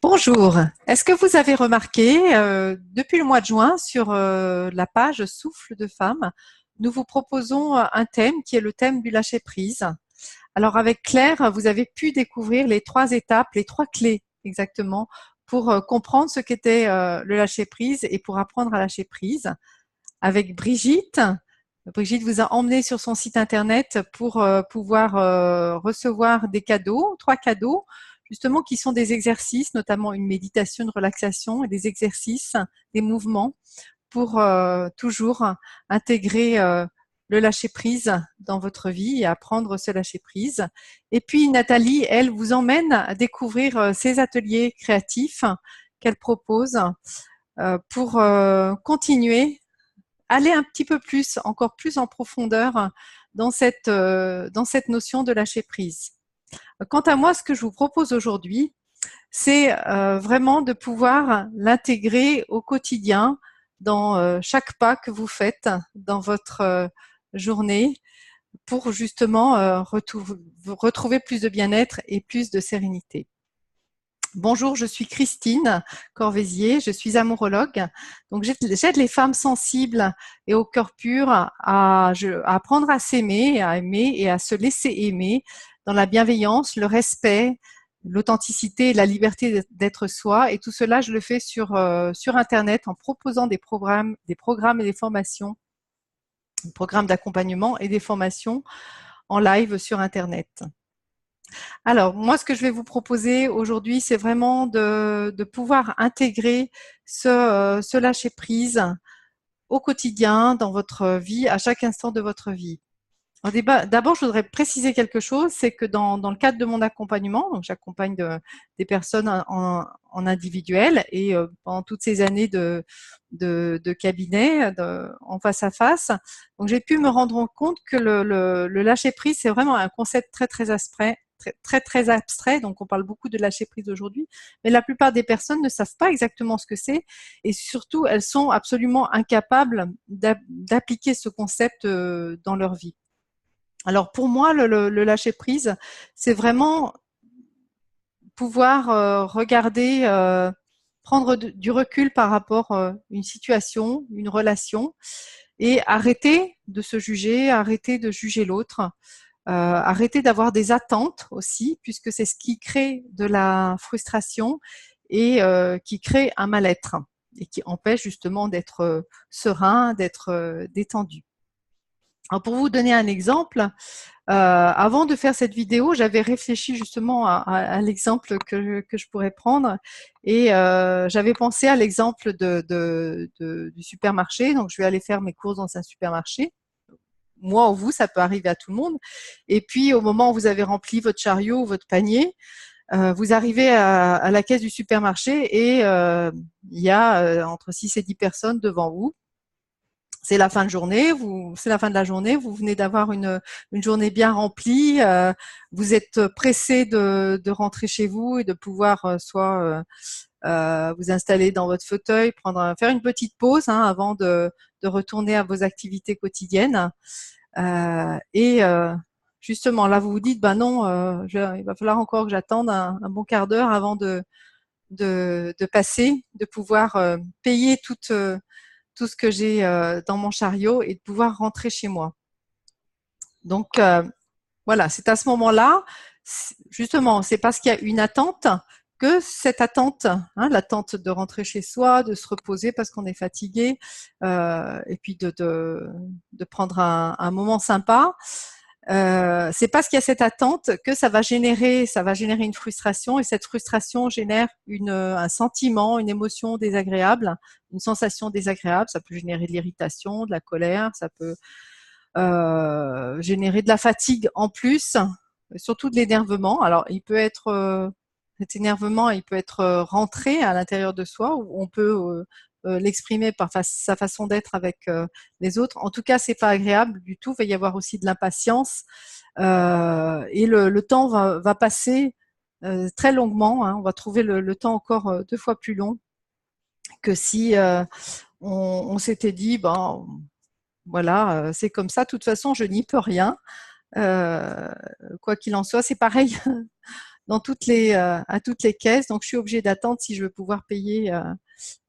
Bonjour. Est-ce que vous avez remarqué, depuis le mois de juin, sur la page Souffle de femme, nous vous proposons un thème qui est le thème du lâcher-prise. Alors avec Claire, vous avez pu découvrir les 3 étapes, les 3 clés exactement, pour comprendre ce qu'était le lâcher-prise et pour apprendre à lâcher prise. Avec Brigitte, Brigitte vous a emmené sur son site internet pour pouvoir recevoir des cadeaux, 3 cadeaux, justement qui sont des exercices, notamment une méditation de relaxation et des exercices, des mouvements pour toujours intégrer le lâcher-prise dans votre vie et apprendre ce lâcher-prise. Et puis Nathalie, elle, vous emmène à découvrir ces ateliers créatifs qu'elle propose pour continuer aller un petit peu plus, encore plus en profondeur dans cette notion de lâcher prise. Quant à moi, ce que je vous propose aujourd'hui, c'est vraiment de pouvoir l'intégrer au quotidien dans chaque pas que vous faites dans votre journée pour justement retrouver plus de bien-être et plus de sérénité. Bonjour, je suis Christine Corvézier, je suis amourologue. Donc j'aide les femmes sensibles et au cœur pur à apprendre à s'aimer, à aimer et à se laisser aimer dans la bienveillance, le respect, l'authenticité, la liberté d'être soi. Et tout cela, je le fais sur Internet en proposant des programmes et des formations, des programmes d'accompagnement et des formations en live sur Internet. Alors, moi, ce que je vais vous proposer aujourd'hui, c'est vraiment de pouvoir intégrer ce lâcher-prise au quotidien, dans votre vie, à chaque instant de votre vie. D'abord, je voudrais préciser quelque chose, c'est que dans le cadre de mon accompagnement, donc j'accompagne des personnes en individuel et pendant toutes ces années de cabinet, en face à face, donc j'ai pu me rendre compte que le lâcher-prise, c'est vraiment un concept très, très abstrait, très abstrait, donc on parle beaucoup de lâcher prise aujourd'hui, mais la plupart des personnes ne savent pas exactement ce que c'est et surtout elles sont absolument incapables d'appliquer ce concept dans leur vie. Alors pour moi, le lâcher prise, c'est vraiment pouvoir regarder, prendre du recul par rapport à une situation, une relation, et arrêter de se juger, arrêter de juger l'autre, arrêter d'avoir des attentes aussi, puisque c'est ce qui crée de la frustration et qui crée un mal-être et qui empêche justement d'être serein, d'être détendu. Alors pour vous donner un exemple, avant de faire cette vidéo, j'avais réfléchi justement à l'exemple que je pourrais prendre et j'avais pensé à l'exemple du supermarché. Donc, je vais aller faire mes courses dans un supermarché. Moi ou vous, ça peut arriver à tout le monde. Et puis, au moment où vous avez rempli votre chariot ou votre panier, vous arrivez à la caisse du supermarché et il y a entre 6 et 10 personnes devant vous. C'est la fin de journée, c'est la fin de la journée, vous venez d'avoir une journée bien remplie, vous êtes pressé de rentrer chez vous et de pouvoir soit vous installer dans votre fauteuil, faire une petite pause avant de retourner à vos activités quotidiennes. Et justement, là, vous vous dites, ben non, il va falloir encore que j'attende un bon quart d'heure avant de passer, de pouvoir payer tout ce que j'ai dans mon chariot et de pouvoir rentrer chez moi. Donc, voilà, c'est à ce moment-là, justement, c'est parce qu'il y a une attente que cette attente, l'attente de rentrer chez soi, de se reposer parce qu'on est fatigué, et puis de prendre un moment sympa, c'est parce qu'il y a cette attente que ça va générer une frustration et cette frustration génère un sentiment, une émotion désagréable, une sensation désagréable. Ça peut générer de l'irritation, de la colère, ça peut générer de la fatigue en plus, surtout de l'énervement. Alors cet énervement, il peut être rentré à l'intérieur de soi ou on peut l'exprimer par sa façon d'être avec les autres. En tout cas, c'est pas agréable du tout. Il va y avoir aussi de l'impatience et le temps va passer très longuement. On va trouver le temps encore 2 fois plus long que si on s'était dit, bon, voilà, c'est comme ça. De toute façon, je n'y peux rien. Quoi qu'il en soit, c'est pareil à toutes les caisses. Donc, je suis obligée d'attendre si je veux pouvoir payer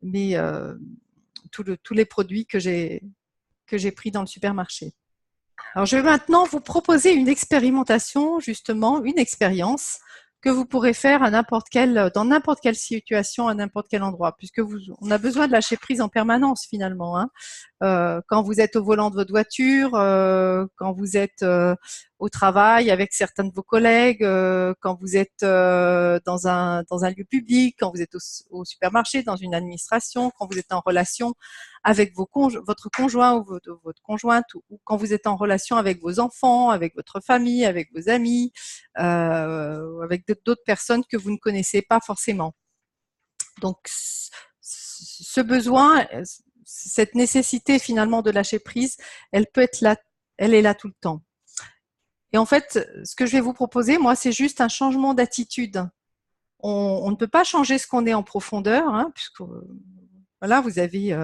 mes, tous les produits que j'ai pris dans le supermarché. Alors, je vais maintenant vous proposer une expérimentation, justement, une expérience que vous pourrez faire dans n'importe quelle situation, à n'importe quel endroit, puisque on a besoin de lâcher prise en permanence finalement. Hein. Quand vous êtes au volant de votre voiture, quand vous êtes au travail avec certains de vos collègues, quand vous êtes dans un lieu public, quand vous êtes au supermarché, dans une administration, quand vous êtes en relation avec votre conjoint ou votre conjointe, ou quand vous êtes en relation avec vos enfants, avec votre famille, avec vos amis, avec d'autres personnes que vous ne connaissez pas forcément. Donc, ce besoin, cette nécessité finalement de lâcher prise, elle peut être là, elle est là tout le temps. Et en fait, ce que je vais vous proposer, moi, c'est juste un changement d'attitude. On ne peut pas changer ce qu'on est en profondeur, hein, puisque voilà, vous avez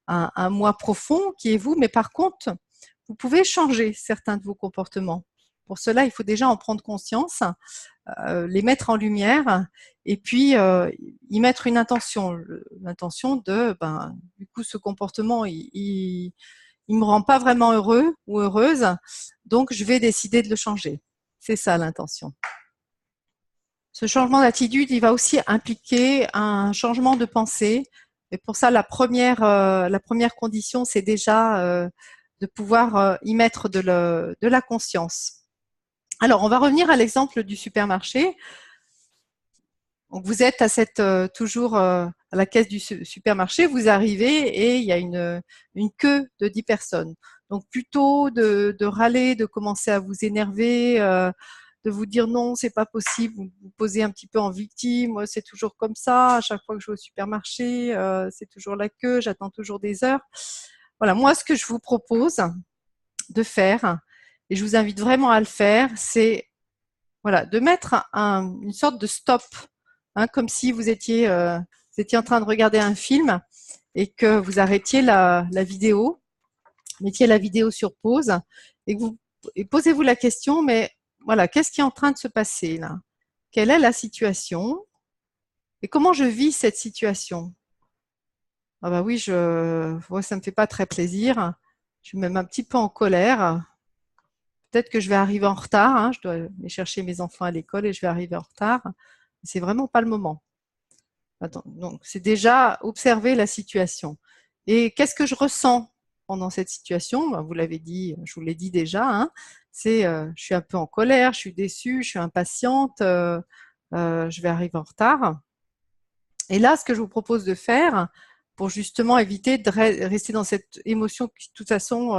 un moi profond qui est vous, mais par contre, vous pouvez changer certains de vos comportements. Pour cela, il faut déjà en prendre conscience, les mettre en lumière et puis y mettre une intention. L'intention de, du coup, ce comportement, il me rend pas vraiment heureux ou heureuse, donc je vais décider de le changer. C'est ça l'intention. Ce changement d'attitude, il va aussi impliquer un changement de pensée. Et pour ça, la première condition, c'est déjà de pouvoir y mettre de la conscience. Alors, on va revenir à l'exemple du supermarché. Donc, vous êtes toujours à la caisse du supermarché, vous arrivez et il y a une queue de 10 personnes. Donc, plutôt de râler, de commencer à vous énerver, de vous dire non, c'est pas possible, vous vous posez un petit peu en victime, moi c'est toujours comme ça, à chaque fois que je vais au supermarché, c'est toujours la queue, j'attends toujours des heures. Voilà, moi ce que je vous propose de faire, et je vous invite vraiment à le faire, c'est voilà, de mettre une sorte de stop, hein, comme si vous étiez en train de regarder un film et que vous arrêtiez la vidéo, mettiez la vidéo sur pause et posez-vous la question, mais voilà, qu'est-ce qui est en train de se passer là? Quelle est la situation? Et comment je vis cette situation? Ah bah oui, ça me fait pas très plaisir. Je suis même un petit peu en colère. Peut-être que je vais arriver en retard. Hein, je dois aller chercher mes enfants à l'école et je vais arriver en retard. C'est vraiment pas le moment. Attends, donc, c'est déjà observer la situation. Et qu'est-ce que je ressens pendant cette situation? Ben, vous l'avez dit, je vous l'ai dit déjà. Hein, c'est, je suis un peu en colère, je suis déçue, je suis impatiente, je vais arriver en retard. Et là, ce que je vous propose de faire, pour justement éviter de rester dans cette émotion qui, de toute façon,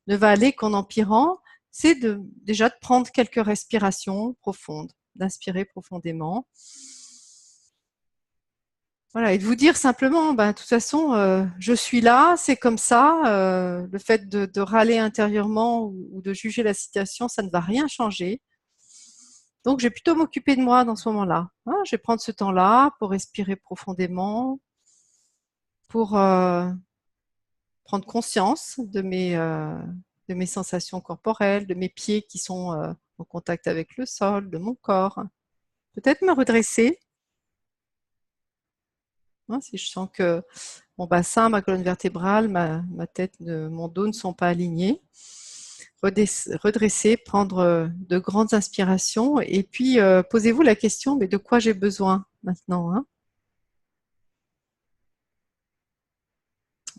ne va aller qu'en empirant, c'est déjà de prendre quelques respirations profondes, d'inspirer profondément. Voilà, et de vous dire simplement, de toute façon, je suis là, c'est comme ça. Le fait de râler intérieurement ou de juger la situation, ça ne va rien changer. Donc, je vais plutôt m'occuper de moi dans ce moment-là. Hein, je vais prendre ce temps-là pour respirer profondément, pour prendre conscience de mes sensations corporelles, de mes pieds qui sont en contact avec le sol, de mon corps. Peut-être me redresser, hein, si je sens que mon bassin, ma colonne vertébrale, ma tête, mon dos ne sont pas alignés. Redresser, prendre de grandes inspirations et puis posez-vous la question, mais de quoi j'ai besoin maintenant, hein?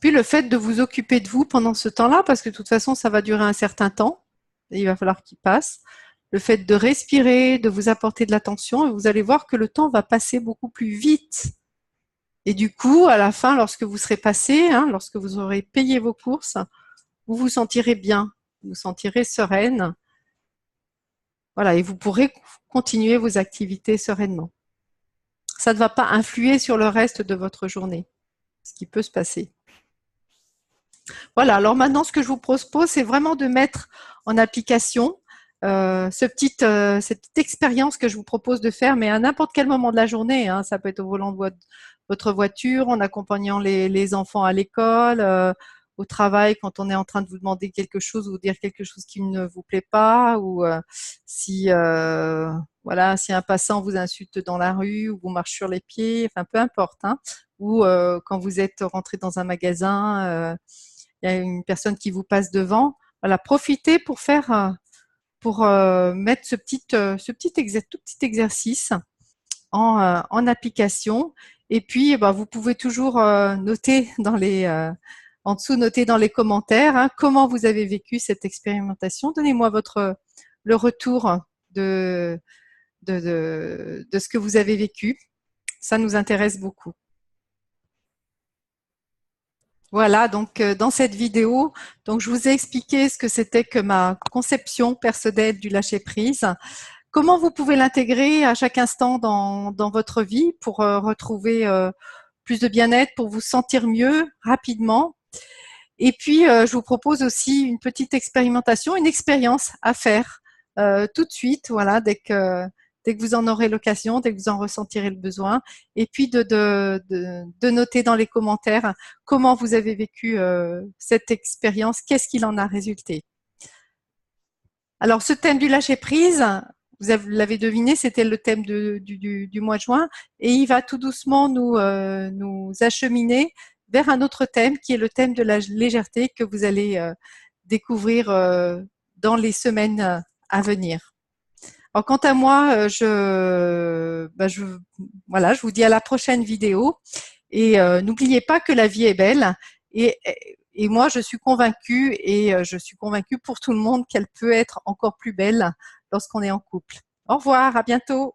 Puis le fait de vous occuper de vous pendant ce temps-là, parce que de toute façon, ça va durer un certain temps, et il va falloir qu'il passe. Le fait de respirer, de vous apporter de l'attention, et vous allez voir que le temps va passer beaucoup plus vite. Et du coup, à la fin, lorsque vous serez passé, hein, lorsque vous aurez payé vos courses, vous vous sentirez bien, vous vous sentirez sereine. Voilà, et vous pourrez continuer vos activités sereinement. Ça ne va pas influer sur le reste de votre journée, ce qui peut se passer. Voilà, alors maintenant, ce que je vous propose, c'est vraiment de mettre en application cette petite expérience que je vous propose de faire, mais à n'importe quel moment de la journée. Hein, ça peut être au volant de votre voiture, en accompagnant les enfants à l'école, au travail, quand on est en train de vous demander quelque chose ou dire quelque chose qui ne vous plaît pas, ou si voilà, si un passant vous insulte dans la rue ou vous marche sur les pieds, enfin peu importe, hein, ou quand vous êtes rentré dans un magasin, il y a une personne qui vous passe devant. Voilà, profitez pour faire, pour mettre tout petit exercice en application. Et puis, bah, vous pouvez toujours noter en dessous, noter dans les commentaires comment vous avez vécu cette expérimentation. Donnez-moi le retour de, de ce que vous avez vécu. Ça nous intéresse beaucoup. Voilà, donc dans cette vidéo, donc je vous ai expliqué ce que c'était que ma conception personnelle du lâcher prise. Comment vous pouvez l'intégrer à chaque instant dans votre vie pour retrouver plus de bien-être, pour vous sentir mieux rapidement. Et puis, je vous propose aussi une petite expérimentation, une expérience à faire tout de suite, voilà, dès que vous en aurez l'occasion, dès que vous en ressentirez le besoin. Et puis, de noter dans les commentaires comment vous avez vécu cette expérience, qu'est-ce qu'il en a résulté. Alors, ce thème du lâcher-prise, vous l'avez deviné, c'était le thème du mois de juin, et il va tout doucement nous acheminer vers un autre thème qui est le thème de la légèreté que vous allez découvrir dans les semaines à venir. Alors, quant à moi, voilà, je vous dis à la prochaine vidéo et n'oubliez pas que la vie est belle et, et moi, je suis convaincue et je suis convaincue pour tout le monde qu'elle peut être encore plus belle lorsqu'on est en couple. Au revoir, à bientôt.